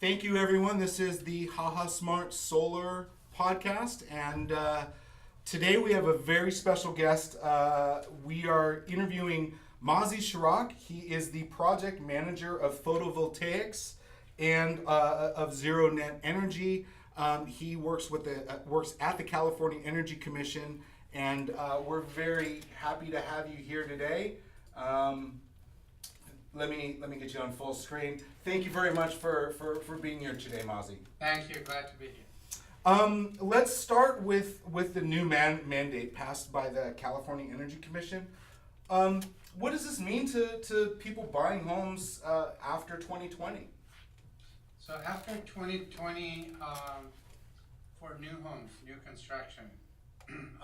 Thank you, everyone. This is the HahaSmart Solar Podcast, and today we have a very special guest. We are interviewing Mazi Shirakh. He is the project manager of Photovoltaics and of Zero Net Energy. He works works at the California Energy Commission, and we're very happy to have you here today. Let me get you on full screen. Thank you very much for being here today, Mazi. Thank you. Glad to be here. Let's start with the new mandate passed by the California Energy Commission. What does this mean to people buying homes after 2020? So after 2020, for new homes, new construction,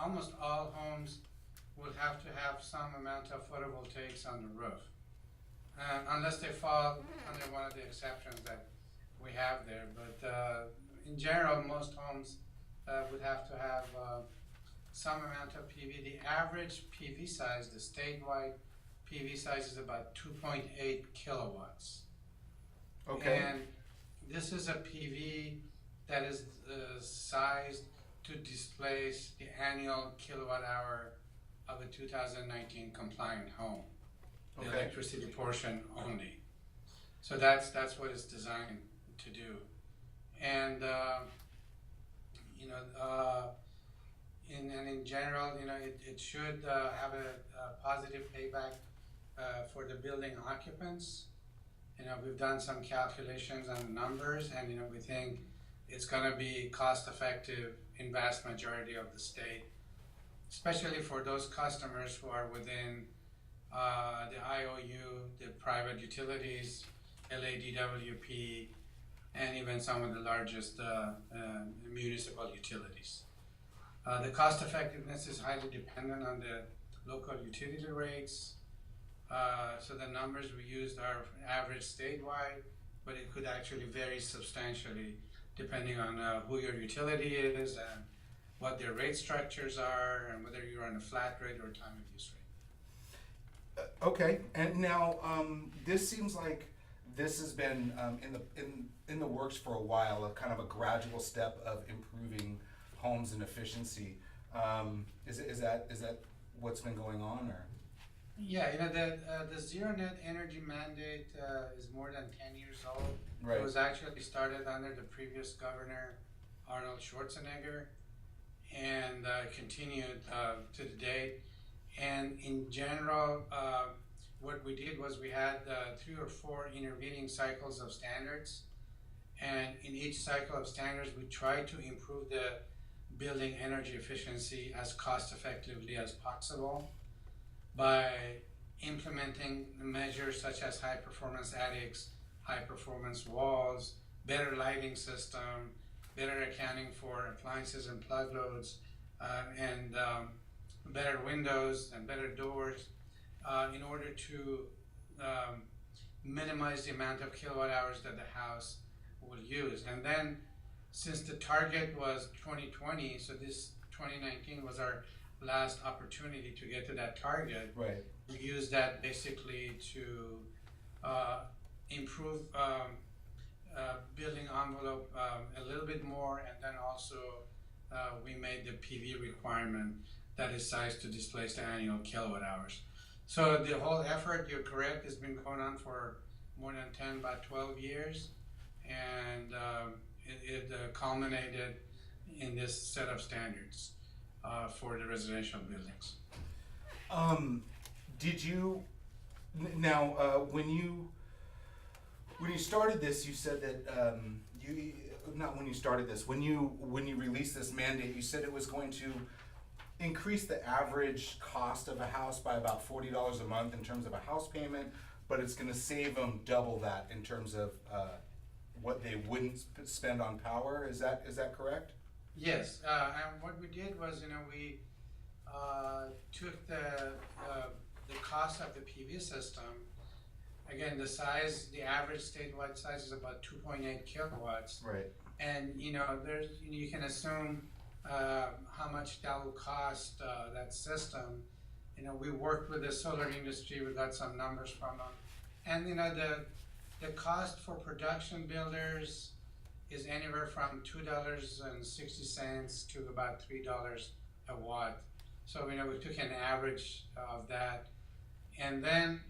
almost all homes will have to have some amount of photovoltaics on the roof. Unless they fall under one of the exceptions that we have there. But in general, most homes would have to have some amount of PV. The average PV size, the statewide PV size is about 2.8 kilowatts. Okay. And this is a PV that is sized to displace the annual kilowatt hour of a 2019 compliant home. The Okay. electricity portion only. So that's what it's designed to do. And in general, it should have a positive payback for the building occupants. We've done some calculations on the numbers, and we think it's going to be cost effective in vast majority of the state, especially for those customers who are within the IOU, the private utilities, LADWP, and even some of the largest municipal utilities. The cost effectiveness is highly dependent on the local utility rates. So the numbers we used are average statewide, but it could actually vary substantially depending on who your utility is and what their rate structures are and whether you're on a flat rate or time of use rate. Okay, and now this seems like this has been in the works for a while, a kind of a gradual step of improving homes and efficiency. Is that what's been going on, or? Yeah, the Zero Net Energy mandate is more than 10 years old. Right. It was actually started under the previous governor, Arnold Schwarzenegger, and continued to the date. And in general, what we did was we had 3 or 4 intervening cycles of standards. And in each cycle of standards, we tried to improve the building energy efficiency as cost effectively as possible by implementing measures such as high performance attics, high performance walls, better lighting system, better accounting for appliances and plug loads, and better windows and better doors in order to minimize the amount of kilowatt hours that the house will use. And then since the target was 2020, so this 2019 was our last opportunity to get to that target. Right. We used that basically to improve building envelope a little bit more, and then also we made the PV requirement that is sized to displace the annual kilowatt hours. So the whole effort, you're correct, has been going on for more than 10, about 12 years, and it culminated in this set of standards for the residential buildings. Did you now when you started this, you said that you not when you started this when you released this mandate, you said it was going to increase the average cost of a house by about $40 a month in terms of a house payment, but it's going to save them double that in terms of what they wouldn't spend on power. Is that correct? Yes, and what we did was, we took the cost of the PV system. Again, the average statewide size is about 2.8 kilowatts. Right. And you can assume how much that will cost that system. We worked with the solar industry. We got some numbers from them, and the cost for production builders is anywhere from $2.60 to about $3 a watt. So we took an average of that, and then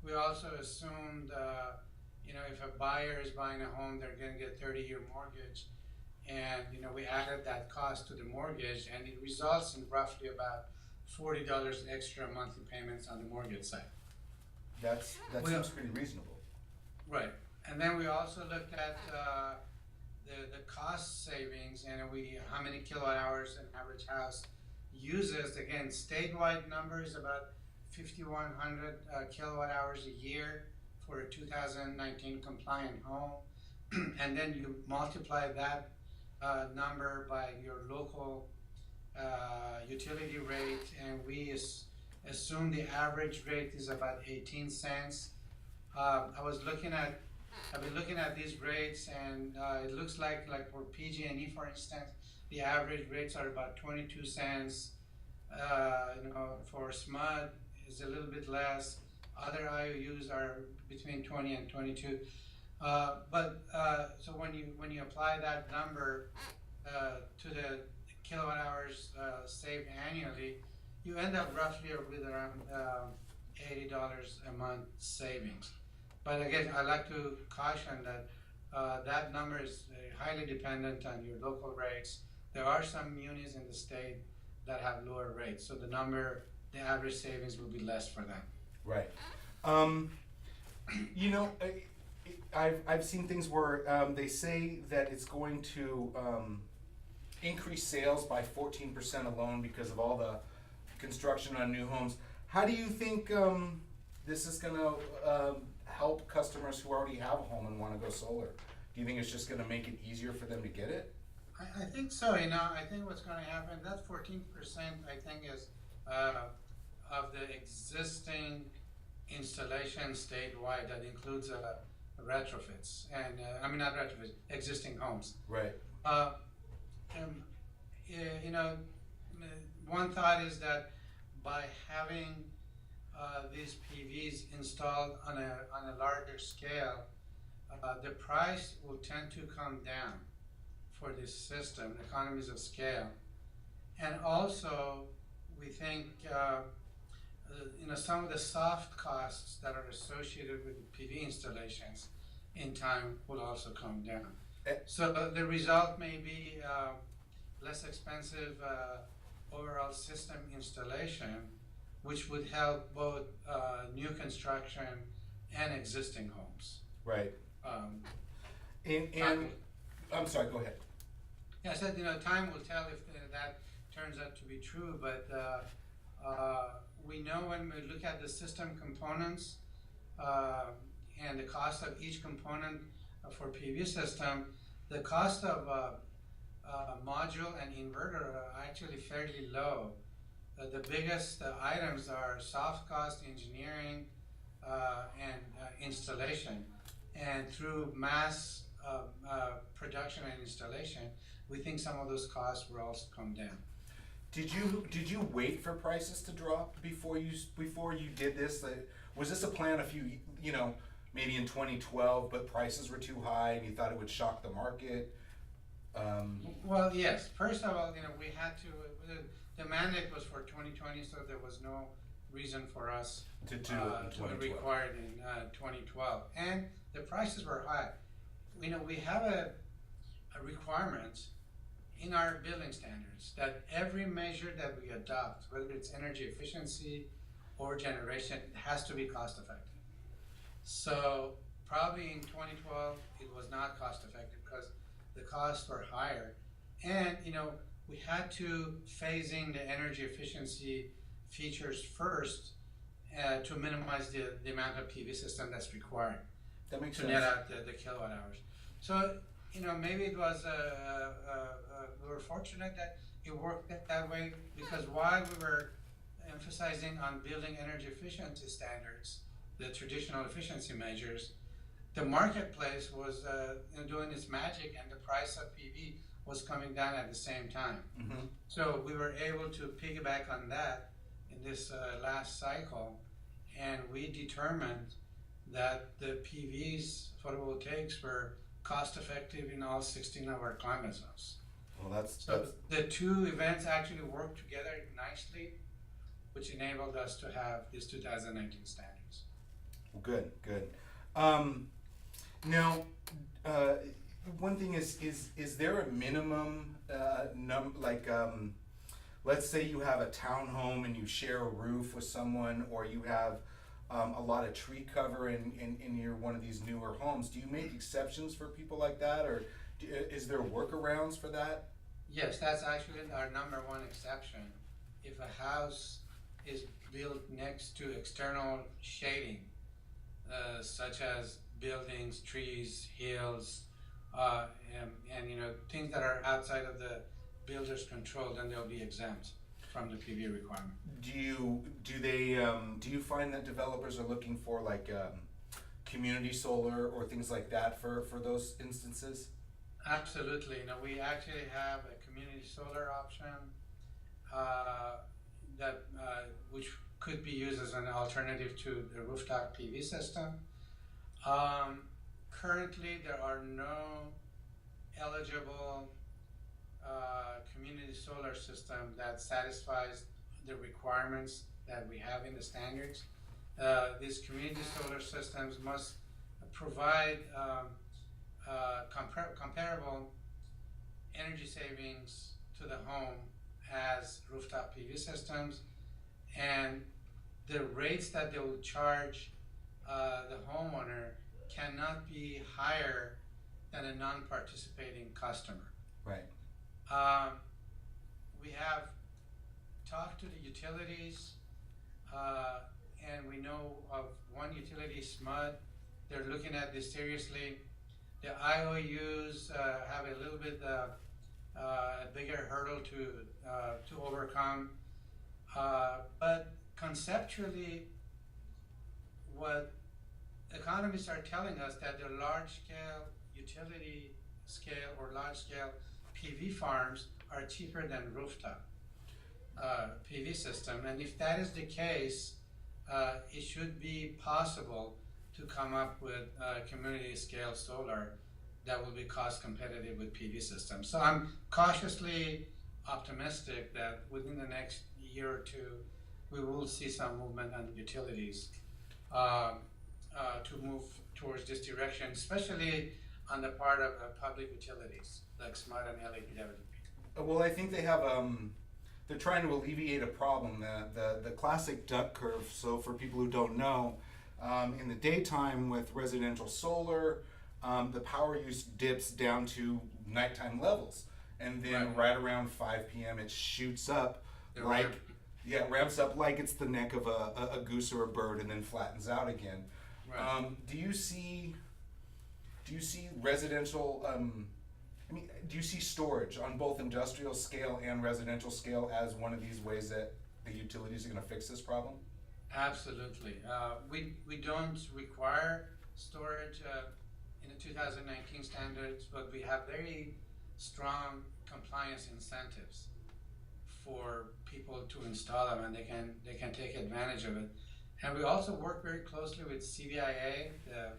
we also assumed, if a buyer is buying a home, they're going to get 30-year mortgage, and we added that cost to the mortgage, and it results in roughly about $40 extra monthly payments on the mortgage side. That seems pretty reasonable. Right, and then we also looked at the cost savings, and how many kilowatt hours an average house uses. Again, statewide number is about 5,100 kilowatt hours a year for a 2019 compliant home, and then you multiply that number by your local utility rate, and we assume the average rate is about 18 cents. I've been looking at these rates, and it looks like for PG&E, for instance, the average rates are about 22 cents. For SMUD is a little bit less. Other IOUs are between 20 and 22. So when you apply that number to the kilowatt hours saved annually, you end up roughly with around $80 a month savings. But again, I like to caution that that number is highly dependent on your local rates. There are some munis in the state that have lower rates, so the average savings will be less for them. Right. I've seen things where they say that it's going to increase sales by 14% alone because of all the construction on new homes. How do you think this is going to help customers who already have a home and want to go solar? Do you think it's just going to make it easier for them to get it? I think so. I think what's going to happen, that 14% I think is of the existing installation statewide. That includes retrofits and not retrofits, existing homes. Right. One thought is that by having these PVs installed on a larger scale, the price will tend to come down for this system, economies of scale. And also, we think some of the soft costs that are associated with PV installations in time will also come down. So the result may be less expensive overall system installation, which would help both new construction and existing homes. Right. And I'm sorry, go ahead. Yeah, I said, time will tell if that turns out to be true, but we know when we look at the system components and the cost of each component for PV system, the cost of module and inverter are actually fairly low. The biggest items are soft cost, engineering, and installation. And through mass production and installation, we think some of those costs will also come down. Did you wait for prices to drop before you did this? Was this a plan maybe in 2012, but prices were too high and you thought it would shock the market? Well, yes. First of all, we had to. The mandate was for 2020, so there was no reason for us to do it in 2012. Require it in 2012, and the prices were high. We have a requirement in our building standards that every measure that we adopt, whether it's energy efficiency or generation, it has to be cost effective. So probably in 2012 it was not cost effective because the costs were higher, and we had to phase in the energy efficiency features first to minimize the amount of PV system that's required. That makes to sense. Net out the kilowatt hours. So maybe it was we were fortunate that it worked that way, because while we were emphasizing on building energy efficiency standards, the traditional efficiency measures, the marketplace was doing its magic, and the price of PV was coming down at the same time. Mm-hmm. So we were able to piggyback on that in this last cycle, and we determined that the PVs, photovoltaics, were cost effective in all 16 of our climate zones. Well, that's So the two events actually work together nicely, which enabled us to have these 2019 standards. good. Good. Now, one thing is there a minimum let's say you have a townhome and you share a roof with someone, or you have a lot of tree cover in your one of these newer homes. Do you make exceptions for people like that, or is there workarounds for that? Yes, that's actually our number one exception. If a house is built next to external shading, such as buildings, trees, hills, and things that are outside of the builder's control, then they'll be exempt from the PV requirement. Do you find that developers are looking for like community solar or things like that for those instances? Absolutely. We actually have a community solar option that which could be used as an alternative to the rooftop PV system. Currently, there are no eligible community solar system that satisfies the requirements that we have in the standards. These community solar systems must provide comparable energy savings to the home as rooftop PV systems, and the rates that they will charge the homeowner cannot be higher than a non-participating customer. Right. We have talked to the utilities, and we know of one utility, SMUD. They're looking at this seriously. The IOUs have a little bit a bigger hurdle to overcome, but conceptually, what economists are telling us that the large-scale utility scale or large-scale PV farms are cheaper than rooftop PV system, and if that is the case, it should be possible to come up with community scale solar that will be cost competitive with PV systems. So I'm cautiously optimistic that within the next year or two, we will see some movement on utilities to move towards this direction, especially on the part of public utilities like SMUD and LADWP. Well, I think they have they're trying to alleviate a problem, the classic duck curve. So for people who don't know, in the daytime with residential solar, the power use dips down to nighttime levels, and then right around 5 p.m. it shoots up it ramps up like it's the neck of a goose or a bird, and then flattens out again. Right. Do you see residential? Do you see storage on both industrial scale and residential scale as one of these ways that the utilities are going to fix this problem? Absolutely. We don't require storage in the 2019 standards, but we have very strong compliance incentives for people to install them, and they can take advantage of it. And we also work very closely with CBIA, the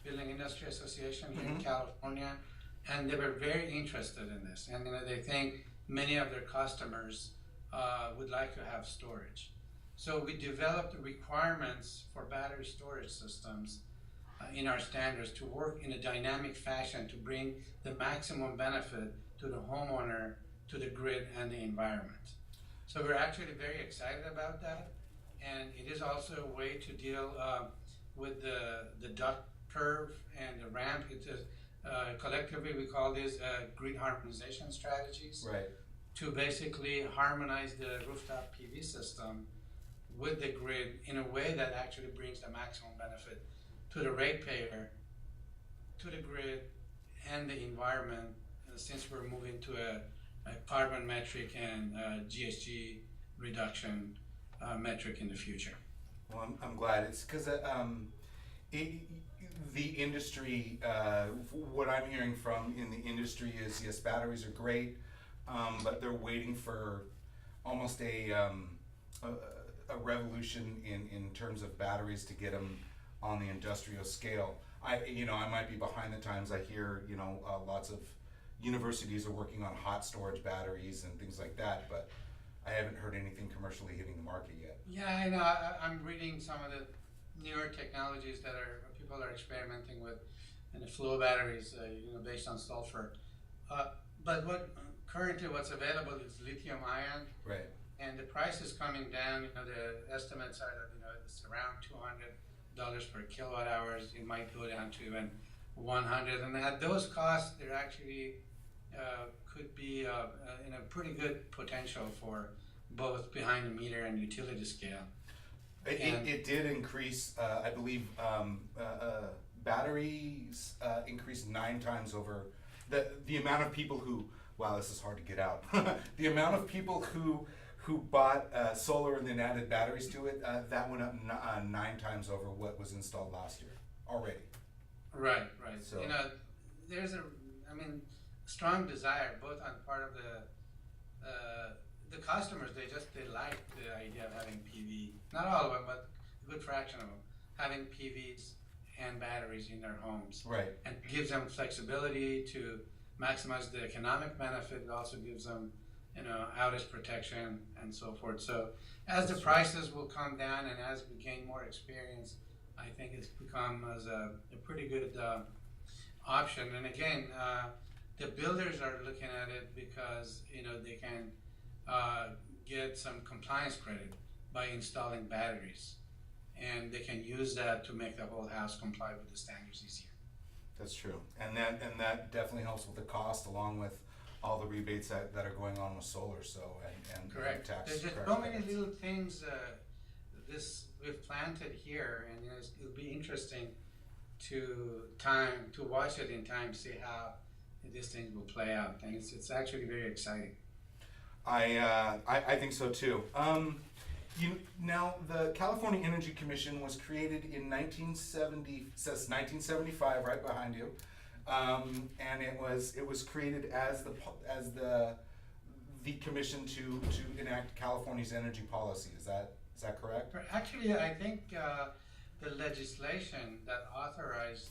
Building Industry Association here in California, and they were very interested in this. And they think many of their customers would like to have storage. So we developed requirements for battery storage systems in our standards to work in a dynamic fashion to bring the maximum benefit to the homeowner, to the grid, and the environment. So we're actually very excited about that, and it is also a way to deal with the duck curve and the ramp. It is, collectively we call this grid harmonization strategies, Right. to basically harmonize the rooftop PV system with the grid in a way that actually brings the maximum benefit to the ratepayer, to the grid, and the environment, since we're moving to a carbon metric and GHG reduction metric in the future. Well, I'm glad. It's because the industry, what I'm hearing from in the industry is, yes, batteries are great, but they're waiting for almost a revolution in terms of batteries to get them on the industrial scale. I might be behind the times. I hear, lots of universities are working on hot storage batteries and things like that, but I haven't heard anything commercially hitting the market yet. Yeah, I know. I'm reading some of the newer technologies that people are experimenting with, and the flow batteries, based on sulfur. But what's available is lithium ion, Right. and the price is coming down. The estimates are that it's around $200 per kilowatt hours. It might go down to even 100, and at those costs, there actually could be pretty good potential for both behind the meter and utility scale. It did increase, I believe, batteries increased 9 times over the amount of people who. Wow, this is hard to get out. The amount of people who bought solar and then added batteries to it, that went up 9 times over what was installed last year already. Right. So There's strong desire both on part of the customers. They like the idea of having PV. Not all of them, but a good fraction of them having PVs and batteries in their homes. Right. And gives them flexibility to maximize the economic benefit. It also gives them, outage protection and so forth. So as the prices will come down and as we gain more experience, I think it's become as a pretty good option. And again, the builders are looking at it because they can get some compliance credit by installing batteries, and they can use that to make the whole house comply with the standards easier. That's true, and that definitely helps with the cost, along with all the rebates that are going on with solar. So and Correct. tax There's just credits. so many little things we've planted here, and it'll be interesting to watch it in time, see how these things will play out, and it's actually very exciting. I think so too. Now the California Energy Commission was created in 1975, right behind you, and it was created as the commission to enact California's energy policy. Is that correct? Actually, I think the legislation that authorized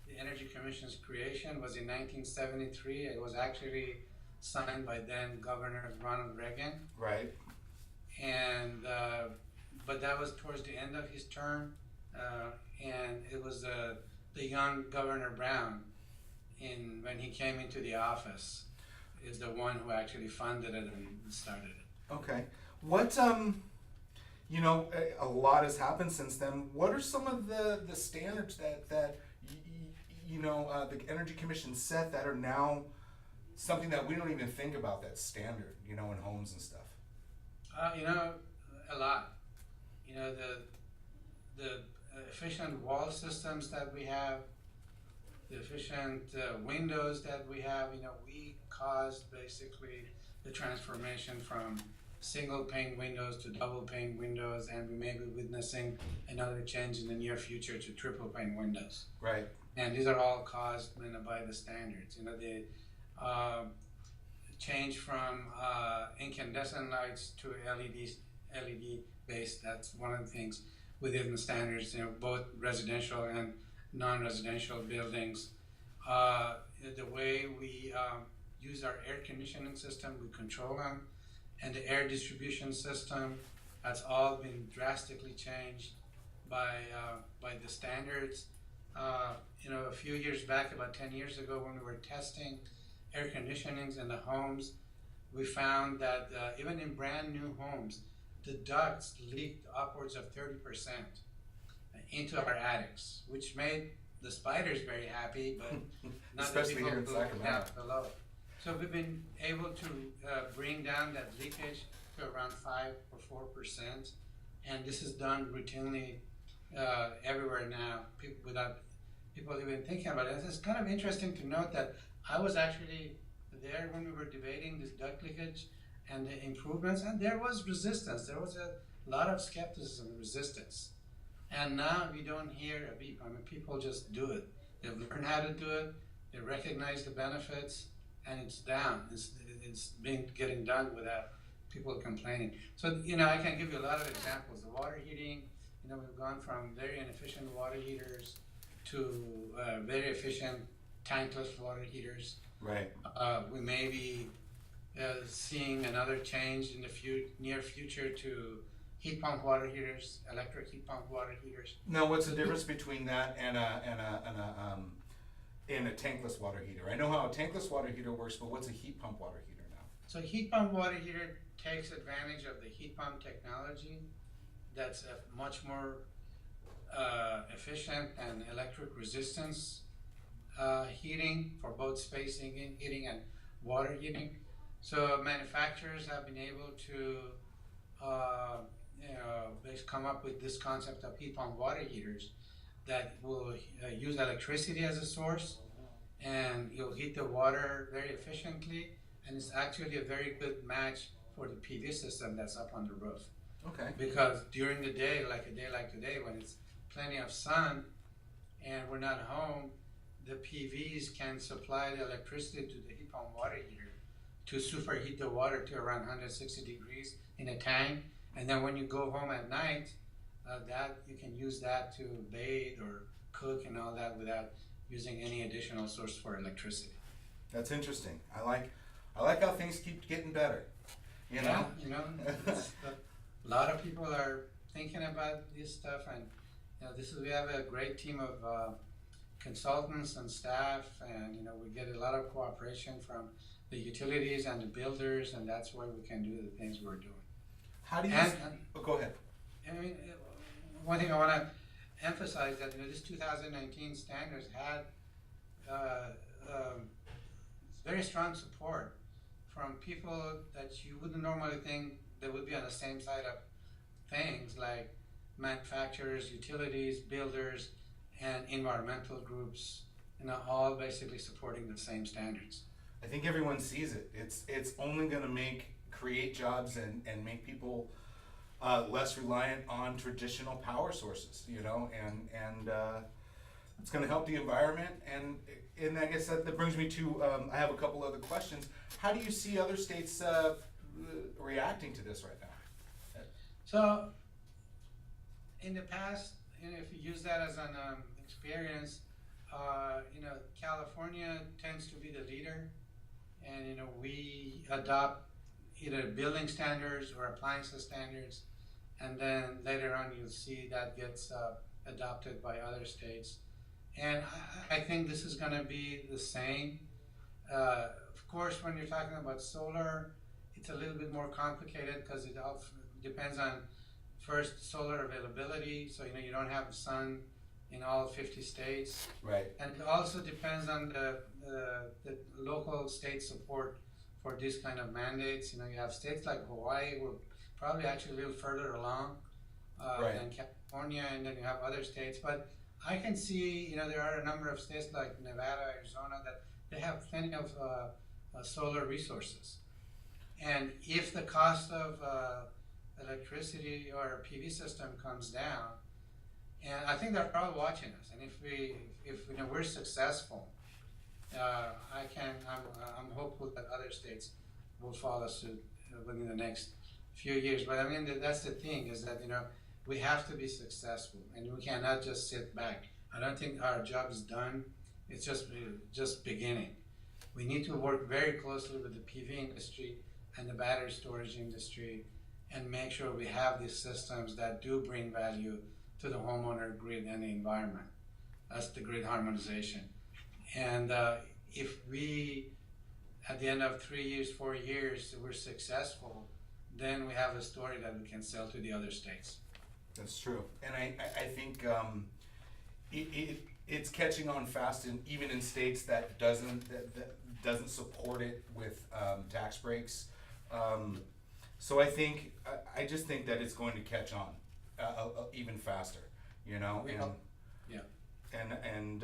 the Energy Commission's creation was in 1973. It was actually signed by then Governor Ronald Reagan. Right. And but that was towards the end of his term, and it was the young Governor Brown, when he came into the office, is the one who actually funded it and started it. Okay. What a lot has happened since then. What are some of the standards that the Energy Commission set that are now something that we don't even think about that's standard, in homes and stuff? A lot. The efficient wall systems that we have, the efficient windows that we have. We caused basically the transformation from single pane windows to double pane windows, and we may be witnessing another change in the near future to triple pane windows. Right. And these are all caused by the standards. The change from incandescent lights to LED based. That's one of the things within the standards. Both residential and non-residential buildings. The way we use our air conditioning system, we control them, and the air distribution system has all been drastically changed by the standards. A few years back, about 10 years ago, when we were testing air conditionings in the homes, we found that even in brand new homes, the ducts leaked upwards of 30% into our attics, which made the spiders very happy, but not especially the people here in who Sacramento. down below. So we've been able to bring down that leakage to around 5 or 4%, and this is done routinely everywhere now, without people even thinking about it. It's kind of interesting to note that I was actually there when we were debating this duct leakage and the improvements, and there was resistance. There was a lot of skepticism and resistance. And now we don't hear a beep. People just do it. They've learned how to do it. They recognize the benefits, and it's down. It's been getting done without people complaining. So I can give you a lot of examples. The water heating, we've gone from very inefficient water heaters to very efficient tankless water heaters. Right. We may be seeing another change in the near future to heat pump water heaters, electric heat pump water heaters. Now, what's the difference between that and a tankless water heater? I know how a tankless water heater works, but what's a heat pump water heater now? So heat pump water heater takes advantage of the heat pump technology that's much more efficient and electric resistance heating for both space heating and water heating. So manufacturers have been able to come up with this concept of heat pump water heaters that will use electricity as a source, and you'll heat the water very efficiently, and it's actually a very good match for the PV system that's up on the roof. Okay. Because during the day, like a day like today, when it's plenty of sun and we're not home, the PVs can supply the electricity to the heat pump water heater to superheat the water to around 160 degrees in a tank. And then when you go home at night, that you can use that to bathe or cook and all that without using any additional source for electricity. That's interesting. I like how things keep getting better. You know? Yeah, a lot of people are thinking about this stuff, and we have a great team of consultants and staff, and we get a lot of cooperation from the utilities and the builders, and that's why we can do the things we're doing. How do you? Go ahead. I mean, one thing I want to emphasize that this 2019 standards had very strong support from people that you wouldn't normally think they would be on the same side of things, like manufacturers, utilities, builders, and environmental groups, all basically supporting the same standards. I think everyone sees it. It's only going to create jobs and make people less reliant on traditional power sources, and it's going to help the environment. And I guess that brings me to, I have a couple other questions. How do you see other states reacting to this right now? So, in the past, if you use that as an experience, California tends to be the leader, and we adopt either building standards or appliances standards, and then later on you'll see that gets adopted by other states. And I think this is going to be the same. Of course, when you're talking about solar, it's a little bit more complicated because it all depends on first solar availability. So you don't have the sun in all 50 states. Right. And it also depends on the local state support for these kind of mandates. You have states like Hawaii, we're probably actually a little further along than California, and then you have other states. But I can see, there are a number of states like Nevada, Arizona, that they have plenty of solar resources. And if the cost of electricity or a PV system comes down, and I think they're probably watching us, and if we're successful, I'm hopeful that other states will follow suit within the next few years. But I mean, that's the thing, is that we have to be successful, and we cannot just sit back. I don't think our job is done. It's just beginning. We need to work very closely with the PV industry and the battery storage industry, and make sure we have these systems that do bring value to the homeowner, grid, and the environment. That's the grid harmonization. And if we, at the end of 3 years, 4 years, we're successful, then we have a story that we can sell to the other states. That's true, and I think it's catching on fast, even in states that doesn't support it with tax breaks. So I just think that it's going to catch on even faster, And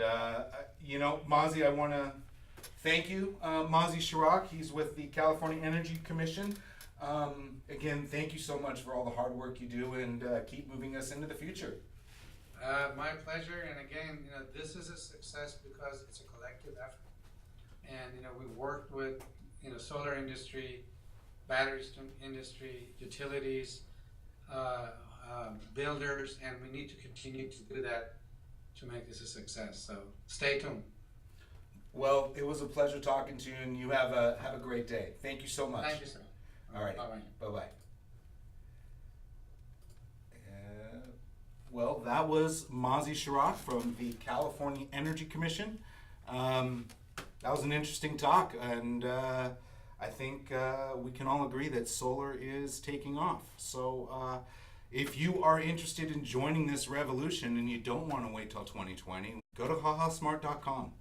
Mazi, I want to thank you, Mazi Shirakh. He's with the California Energy Commission. Again, thank you so much for all the hard work you do, and keep moving us into the future. My pleasure, and again, this is a success because it's a collective effort. And we worked with solar industry, battery industry, utilities, builders, and we need to continue to do that to make this a success. So stay tuned. Well, it was a pleasure talking to you, and you have a great day. Thank you so much. Thank you, sir. All right. Bye-bye. Bye-bye. Well, that was Mazi Shirakh from the California Energy Commission. That was an interesting talk, and I think we can all agree that solar is taking off. So if you are interested in joining this revolution and you don't want to wait till 2020, go to HahaSmart.com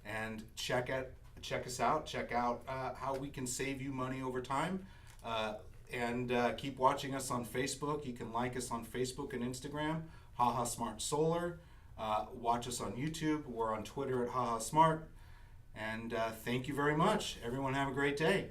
and check us out. Check out how we can save you money over time. And keep watching us on Facebook. You can like us on Facebook and Instagram, HahaSmart Solar. Watch us on YouTube. We're on Twitter at HahaSmart. And thank you very much. Everyone have a great day.